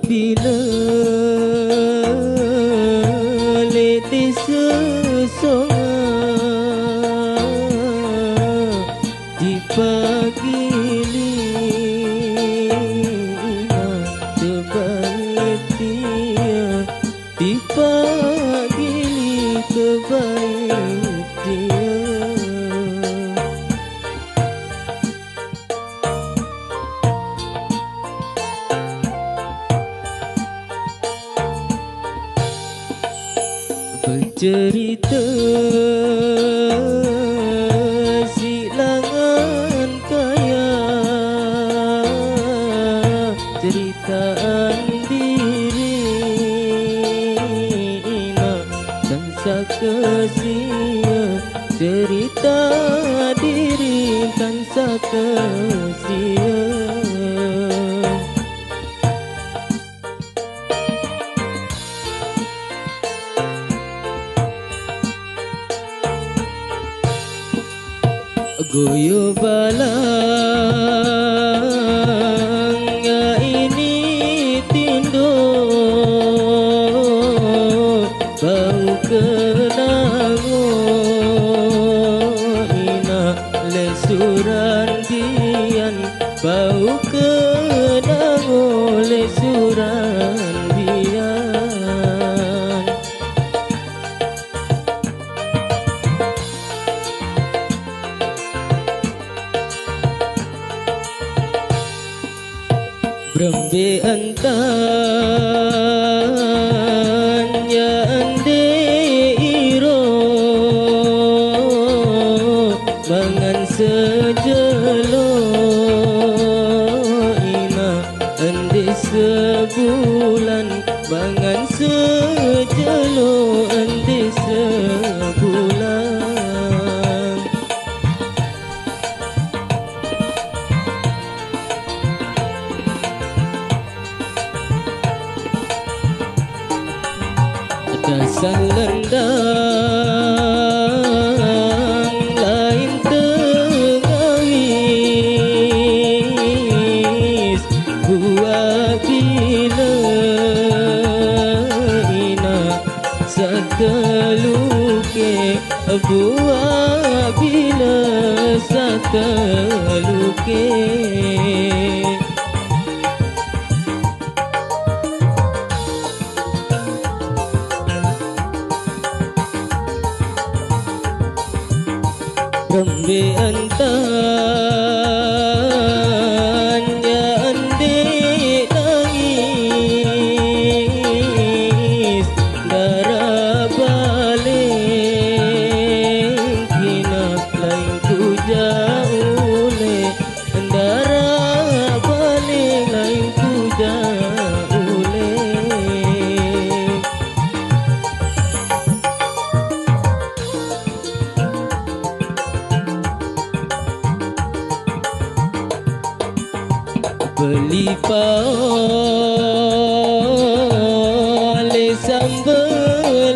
Apabila letih sesongan di pagi lima terbaik dia, di pagi terbaik dia. Bercerita silangan kaya, ceritaan diri nak bangsa kesia, cerita diri bangsa kesia. Goyo balang ya ini tindo, bau kenango ina lesuran dian, bau kenango lesuran dian. Brembe antan ya ande iro, mangan sejelo ina ande sebulan, mangan sejelo ande sebulan. Dasar lendang lain tengawis, buah bila ina sateluke, buah bila sateluke. Brembe antan ya ande nangis, darah balik kina lain ku jaule, darah balik lain ku jaule. Beli pale sambelia,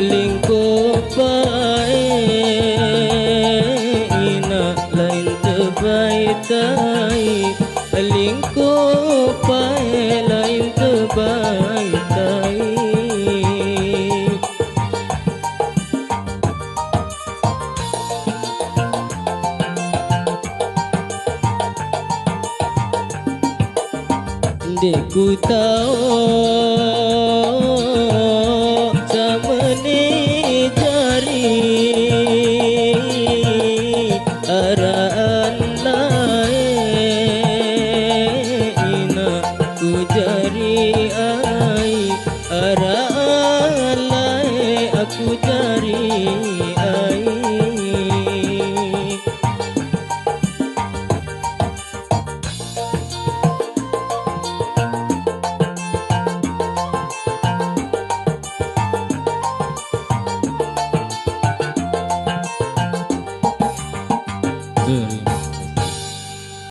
lingkup bae ina lain terbaik tai, lingkup bae lain terbaik tai. Deku tahu samane jari araan lain ina ku jari ai, araan lain aku